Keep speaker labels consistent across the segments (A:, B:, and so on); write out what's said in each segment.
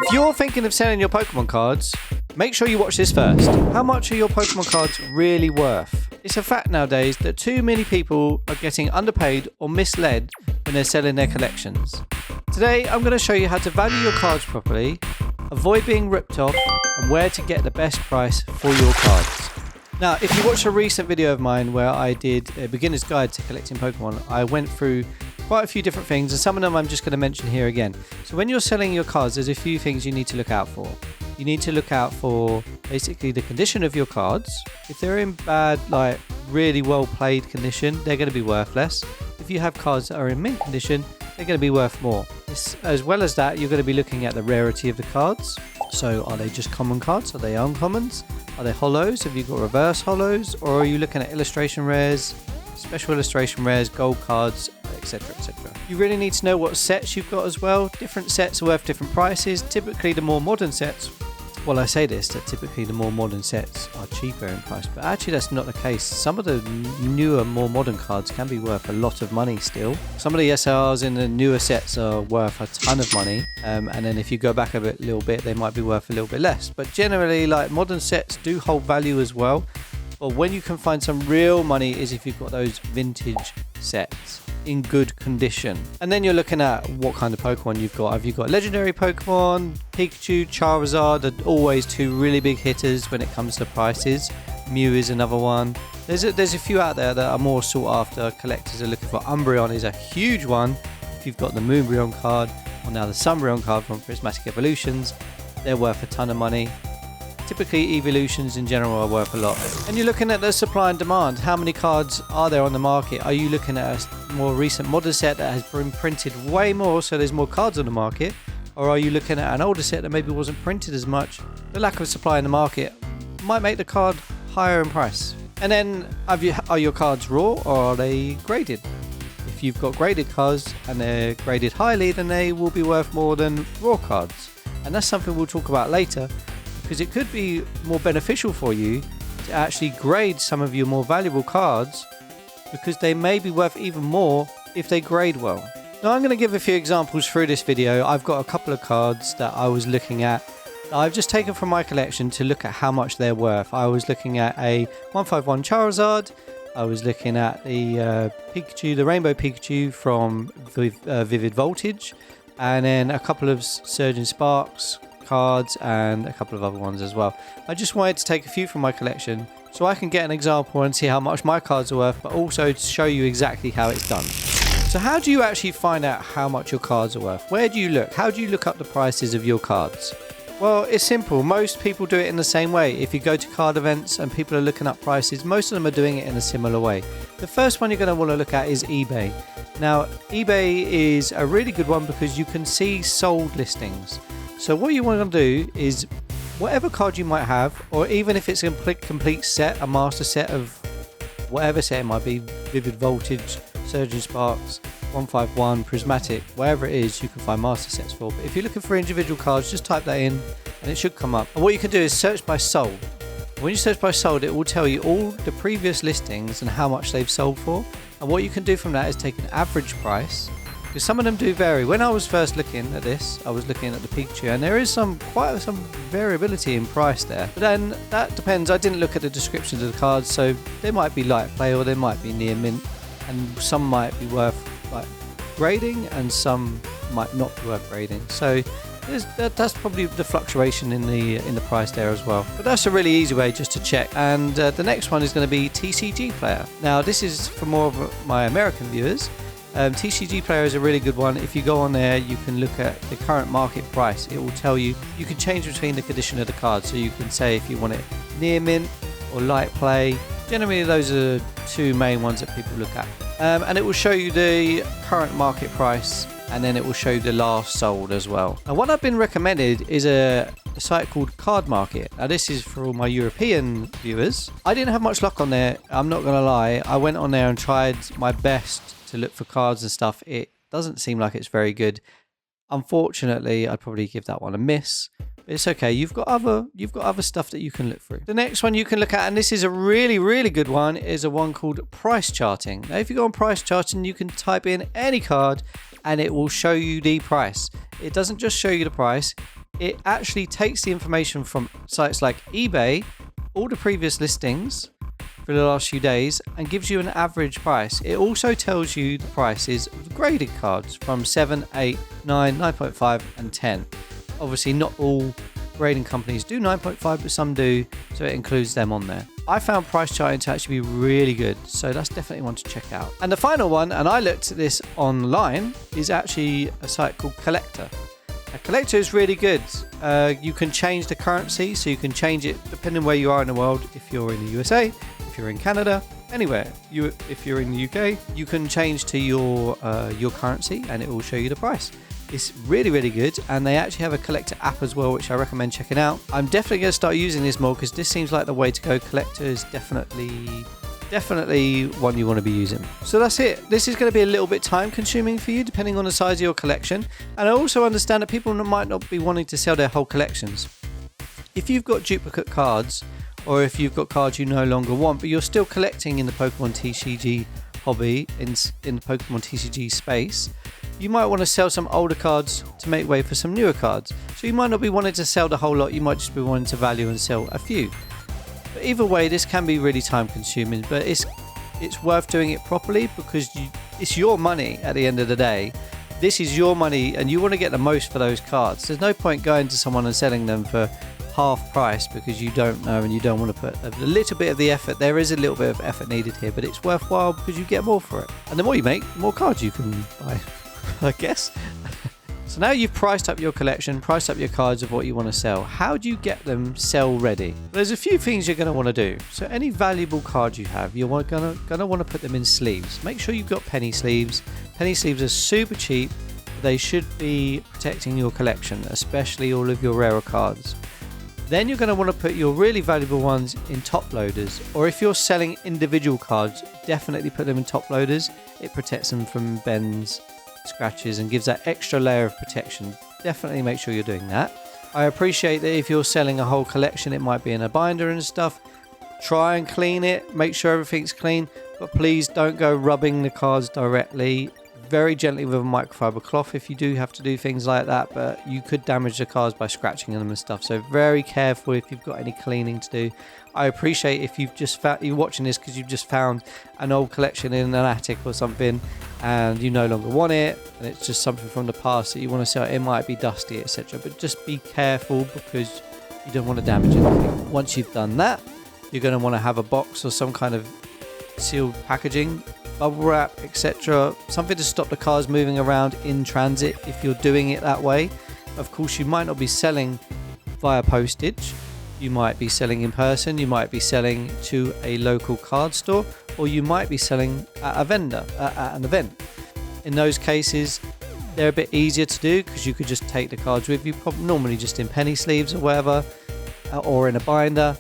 A: If you're thinking of selling your Pokemon cards, make sure you watch this first. How much are your Pokemon cards really worth? It's a fact nowadays that too many people are getting underpaid or misled when they're selling their collections. Today, I'm going to show you how to value your cards properly, avoid being ripped off, and where to get the best price for your cards. Now, if you watched a recent video of mine where I did a beginner's guide to collecting Pokemon, I went through quite a few different things, and some of them I'm just going to mention here again. So when you're selling your cards, there's a few things you need to look out for. You need to look out for basically the condition of your cards. If they're in bad, like really well played condition, they're going to be worth less. If you have cards that are in mint condition, they're going to be worth more. As well as that, you're going to be looking at the rarity of the cards. So are they just common cards? Are they uncommons? Are they hollows? Have you got reverse hollows? Or are you looking at illustration rares, special illustration rares, gold cards, etc, etc. You really need to know what sets you've got as well. Different sets are worth different prices. Typically the more modern sets, well, I say this, that typically the more modern sets are cheaper in price, but actually that's not the case. Some of the newer, more modern cards can be worth a lot of money still. Some of the SRs in the newer sets are worth a ton of money, and then if you go back a little bit, they might be worth a little bit less. But generally, like, modern sets do hold value as well. But when you can find some real money is if you've got those vintage sets in good condition. And then you're looking at what kind of Pokemon you've got. Have you got legendary Pokemon? Pikachu, Charizard are always two really big hitters when it comes to prices. Mew is another one. There's a few out there that are more sought after. Collectors are looking for. Umbreon is a huge one. If you've got the Moonbreon card, or now the Sunbreon card from Prismatic Evolutions, they're worth a ton of money. Typically evolutions in general are worth a lot. And you're looking at the supply and demand. How many cards are there on the market? Are you looking at a more recent modern set that has been printed way more, so there's more cards on the market? Or are you looking at an older set that maybe wasn't printed as much? The lack of supply in the market might make the card higher in price. And then are your cards raw or are they graded? If you've got graded cards and they're graded highly, then they will be worth more than raw cards. And that's something we'll talk about later, because it could be more beneficial for you to actually grade some of your more valuable cards, because they may be worth even more if they grade well. Now I'm going to give a few examples through this video. I've got a couple of cards that I was looking at that I've just taken from my collection to look at how much they're worth. I was looking at a 151 Charizard. I was looking at the Pikachu, the Rainbow Pikachu from Vivid Voltage, and then a couple of Surging Sparks cards and a couple of other ones as well. I just wanted to take a few from my collection so I can get an example and see how much my cards are worth, but also to show you exactly how it's done. So how do you actually find out how much your cards are worth? Where do you look? How do you look up the prices of your cards? Well, it's simple. Most people do it in the same way. If you go to card events and people are looking up prices, most of them are doing it in a similar way. The first one you're going to want to look at is eBay. Now, eBay is a really good one because you can see sold listings. So what you want to do is whatever card you might have, or even if it's a complete set, a master set of whatever set it might be, Vivid Voltage, Surging Sparks, 151, Prismatic, whatever it is, you can find master sets for. But if you're looking for individual cards, just type that in and it should come up. And what you can do is search by sold. When you search by sold, it will tell you all the previous listings and how much they've sold for. And what you can do from that is take an average price, because some of them do vary. When I was first looking at this, I was looking at the Pikachu, and there is quite some variability in price there. But then that depends. I didn't look at the descriptions of the cards, so they might be light play or they might be near mint, and some might be worth like grading and some might not be worth grading. So that's probably the fluctuation in the price there as well. But that's a really easy way just to check. And the next one is going to be TCG Player. Now this is for more of my American viewers. TCG Player is a really good one. If you go on there, you can look at the current market price. It will tell you, you can change between the condition of the card. So you can say if you want it near mint or light play. Generally, those are the two main ones that people look at. And it will show you the current market price, and then it will show you the last sold as well. And what I've been recommended is a site called Card Market. Now this is for all my European viewers. I didn't have much luck on there, I'm not going to lie. I went on there and tried my best to look for cards and stuff. It doesn't seem like it's very good. Unfortunately, I'd probably give that one a miss. It's okay. You've got other stuff that you can look through. The next one you can look at, and this is a really, really good one, is a one called price charting. Now, if you go on price charting, you can type in any card and it will show you the price. It doesn't just show you the price. it actually takes the information from sites like eBay, all the previous listings for the last few days, and gives you an average price. It also tells you the prices of graded cards from 7, 8, 9, 9.5 and 10. Obviously not all grading companies do 9.5, but some do, so it includes them on there. I found price charting to actually be really good, so that's definitely one to check out. And the final one, and I looked at this online, is actually a site called Collector. A Collector is really good. You can change the currency, so you can change it depending where you are in the world. If you're in the USA, if you're in Canada, anywhere. If you're in the UK, you can change to your currency, and it will show you the price. It's really, really good, and they actually have a Collector app as well, which I recommend checking out. I'm definitely going to start using this more because this seems like the way to go. Collector is definitely one you want to be using. So that's it. This is going to be a little bit time consuming for you depending on the size of your collection, and I also understand that people might not be wanting to sell their whole collections. If you've got duplicate cards, or if you've got cards you no longer want but you're still collecting in the Pokemon TCG hobby, in the Pokemon TCG space, you might want to sell some older cards to make way for some newer cards. So you might not be wanting to sell the whole lot, you might just be wanting to value and sell a few. But either way, this can be really time consuming, but it's worth doing it properly because it's your money at the end of the day. This is your money and you want to get the most for those cards. There's no point going to someone and selling them for half price because you don't know and you don't want to put a little bit of the effort. There is a little bit of effort needed here, but it's worthwhile because you get more for it. And the more you make, the more cards you can buy, I guess. So now you've priced up your collection, priced up your cards of what you want to sell. How do you get them sell ready? There's a few things you're going to want to do. So any valuable cards you have, you're going to want to put them in sleeves. Make sure you've got penny sleeves. Penny sleeves are super cheap. They should be protecting your collection, especially all of your rarer cards. Then you're going to want to put your really valuable ones in top loaders, or if you're selling individual cards, definitely put them in top loaders. It protects them from bends, scratches, and gives that extra layer of protection. Definitely make sure you're doing that. I appreciate that if you're selling a whole collection, it might be in a binder and stuff. Try and clean it, make sure everything's clean, but please don't go rubbing the cards directly. Very gently with a microfiber cloth if you do have to do things like that, but you could damage the cards by scratching them and stuff, so very careful if you've got any cleaning to do. I appreciate if you're watching this because you've just found an old collection in an attic or something and you no longer want it and it's just something from the past that you want to sell. It might be dusty, etc., but just be careful because you don't want to damage anything. Once you've done that, you're going to want to have a box or some kind of sealed packaging, bubble wrap, etc., something to stop the cars moving around in transit if you're doing it that way. Of course, you might not be selling via postage, you might be selling in person, you might be selling to a local card store, or you might be selling at a vendor at an event. In those cases, they're a bit easier to do because you could just take the cards with you, normally just in penny sleeves or whatever, or in a binder,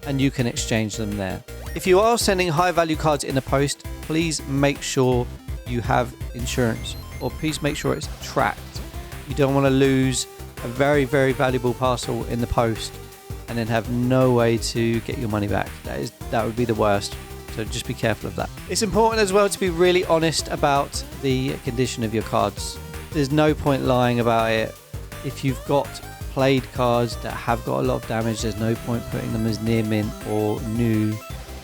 A: and you can exchange them there. If you are sending high value cards in the post, please make sure you have insurance, or please make sure it's tracked. You don't want to lose a very, very valuable parcel in the post and then have no way to get your money back. That would be the worst. So just be careful of that. It's important as well to be really honest about the condition of your cards. There's no point lying about it. If you've got played cards that have got a lot of damage, there's no point putting them as near mint or new,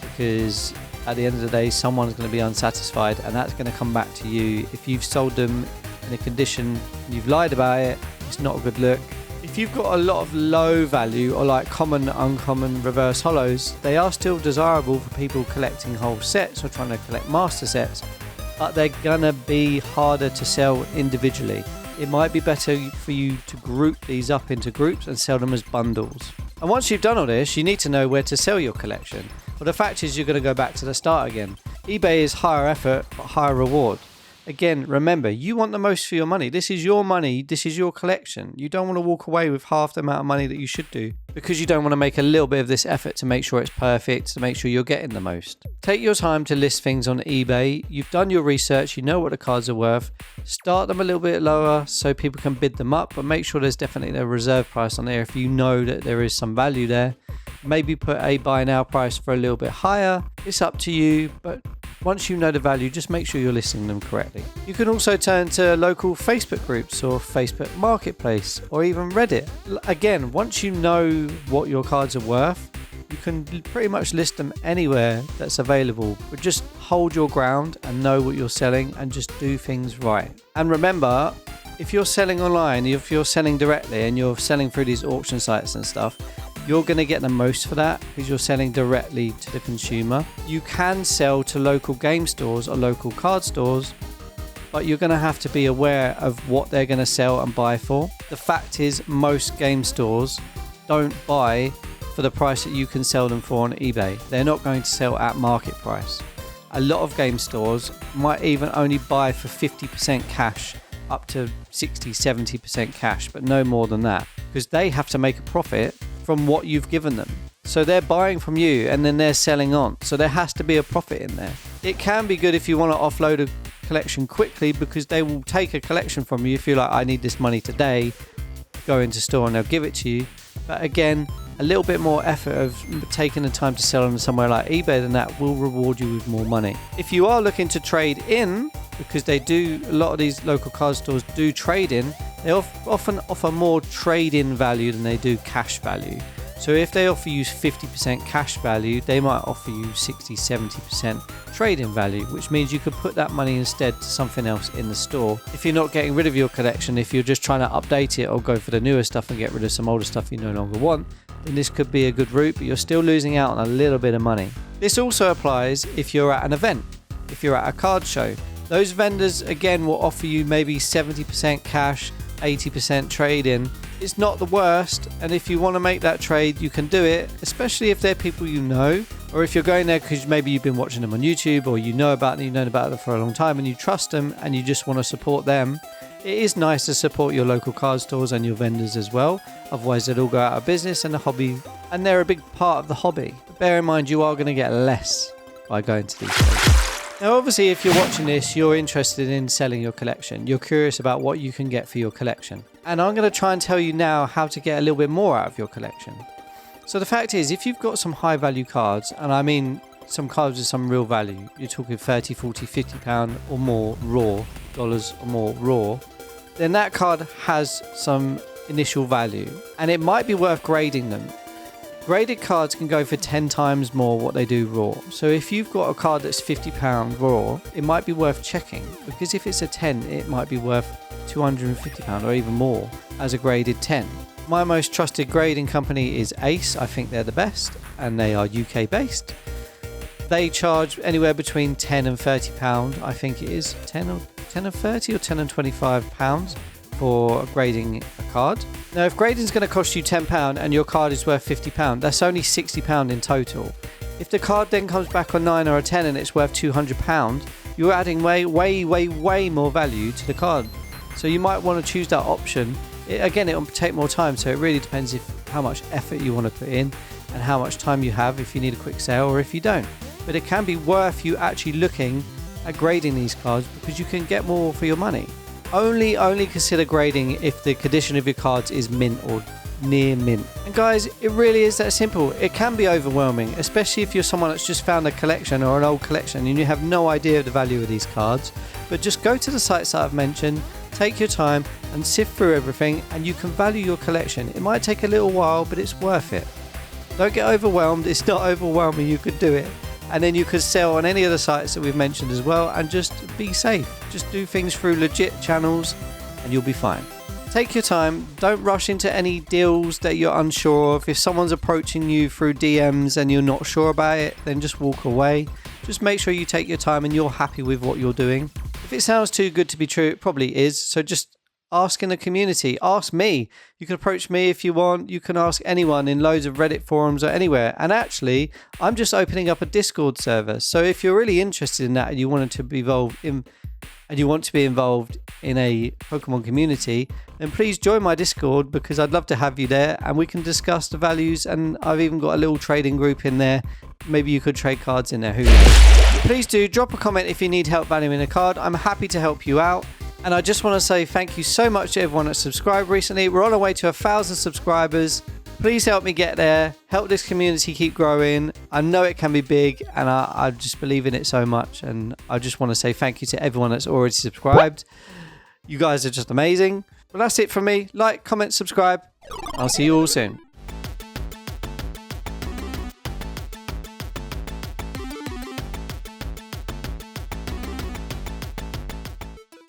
A: because at the end of the day, someone's going to be unsatisfied and that's going to come back to you. If you've sold them in a condition and you've lied about it, it's not a good look. If you've got a lot of low value or like common, uncommon, reverse holos, they are still desirable for people collecting whole sets or trying to collect master sets, but they're going to be harder to sell individually. It might be better for you to group these up into groups and sell them as bundles. And once you've done all this, you need to know where to sell your collection. Well, the fact is you're going to go back to the start again. eBay is higher effort, but higher reward. Again, remember, you want the most for your money. This is your money. This is your collection. You don't want to walk away with half the amount of money that you should do because you don't want to make a little bit of this effort to make sure it's perfect, to make sure you're getting the most. Take your time to list things on eBay. You've done your research. You know what the cards are worth. Start them a little bit lower so people can bid them up, but make sure there's definitely a reserve price on there if you know that there is some value there. Maybe put a buy now price for a little bit higher. It's up to you, but Once you know the value, just make sure you're listing them correctly. You can also turn to local Facebook groups or Facebook Marketplace or even Reddit. Again, once you know what your cards are worth, you can pretty much list them anywhere that's available, but just hold your ground and know what you're selling and just do things right. And remember, if you're selling online, if you're selling directly and you're selling through these auction sites and stuff, you're going to get the most for that because you're selling directly to the consumer. You can sell to local game stores or local card stores, but you're going to have to be aware of what they're going to sell and buy for. The fact is, most game stores don't buy for the price that you can sell them for on eBay. They're not going to sell at market price. A lot of game stores might even only buy for 50% cash, up to 60-70% cash, but no more than that, because they have to make a profit from what you've given them. So they're buying from you and then they're selling on. So there has to be a profit in there. It can be good if you want to offload a collection quickly, because they will take a collection from you if you're like, I need this money today, go into store and they'll give it to you. But again, a little bit more effort of taking the time to sell them somewhere like eBay than that will reward you with more money. If you are looking to trade in, because they do, a lot of these local card stores do trade in, they often offer more trade-in value than they do cash value. So if they offer you 50% cash value, they might offer you 60-70% trade-in value, which means you could put that money instead to something else in the store. If you're not getting rid of your collection, if you're just trying to update it or go for the newer stuff and get rid of some older stuff you no longer want, then this could be a good route, but you're still losing out on a little bit of money. This also applies if you're at an event, if you're at a card show. Those vendors, again, will offer you maybe 70% cash, 80% trade-in. It's not the worst, and if you want to make that trade, you can do it, especially if they're people you know, or if you're going there because maybe you've been watching them on YouTube, or you know about them, you've known about them for a long time and you trust them and you just want to support them. It is nice to support your local card stores and your vendors as well, otherwise they'll all go out of business and the hobby, and they're a big part of the hobby. But bear in mind, you are going to get less by going to these places. Now obviously, if you're watching this, you're interested in selling your collection. You're curious about what you can get for your collection. And I'm going to try and tell you now how to get a little bit more out of your collection. So the fact is, if you've got some high value cards, and I mean some cards with some real value, you're talking 30, 40, 50 pound or more raw, dollars or more raw, then that card has some initial value and it might be worth grading them. Graded cards can go for 10 times more what they do raw. So if you've got a card that's £50 raw, it might be worth checking, because if it's a 10, it might be worth £250 or even more as a graded 10. My most trusted grading company is Ace. I think they're the best, and they are UK based. They charge anywhere between £10 and £30. I think it is 10 and 30 or 10 and 25 pounds for grading a card. Now, if grading is going to cost you £10 and your card is worth £50, that's only £60 in total. If the card then comes back on 9 or a 10 and it's worth £200, you're adding way more value to the card. So you might want to choose that option. Again, it will take more time, so it really depends how much effort you want to put in and how much time you have, if you need a quick sale or if you don't. But it can be worth you actually looking at grading these cards, because you can get more for your money. Only consider grading if the condition of your cards is mint or near mint. And guys, it really is that simple. It can be overwhelming, especially if you're someone that's just found a collection or an old collection and you have no idea of the value of these cards. But just go to the sites that I've mentioned, take your time and sift through everything, and you can value your collection. It might take a little while, but it's worth it. Don't get overwhelmed. It's not overwhelming. You could do it. And then you could sell on any of the sites that we've mentioned as well, and just be safe. Just do things through legit channels and you'll be fine. Take your time. Don't rush into any deals that you're unsure of. If someone's approaching you through DMs and you're not sure about it, then just walk away. Just make sure you take your time and you're happy with what you're doing. If it sounds too good to be true, it probably is. So just ask in the community. Ask me. You can approach me if you want. You can ask anyone in loads of Reddit forums or anywhere. And actually, I'm just opening up a Discord server. So if you're really interested in that and you want to be involved in a Pokemon community, then please join my Discord, because I'd love to have you there and we can discuss the values. And I've even got a little trading group in there. Maybe you could trade cards in there. Who knows? Please do drop a comment if you need help valuing a card. I'm happy to help you out. And I just want to say thank you so much to everyone that's subscribed recently. We're on our way to 1,000 subscribers. Please help me get there. Help this community keep growing. I know it can be big, and I just believe in it so much. And I just want to say thank you to everyone that's already subscribed. You guys are just amazing. Well, that's it from me. Like, comment, subscribe. I'll see you all soon.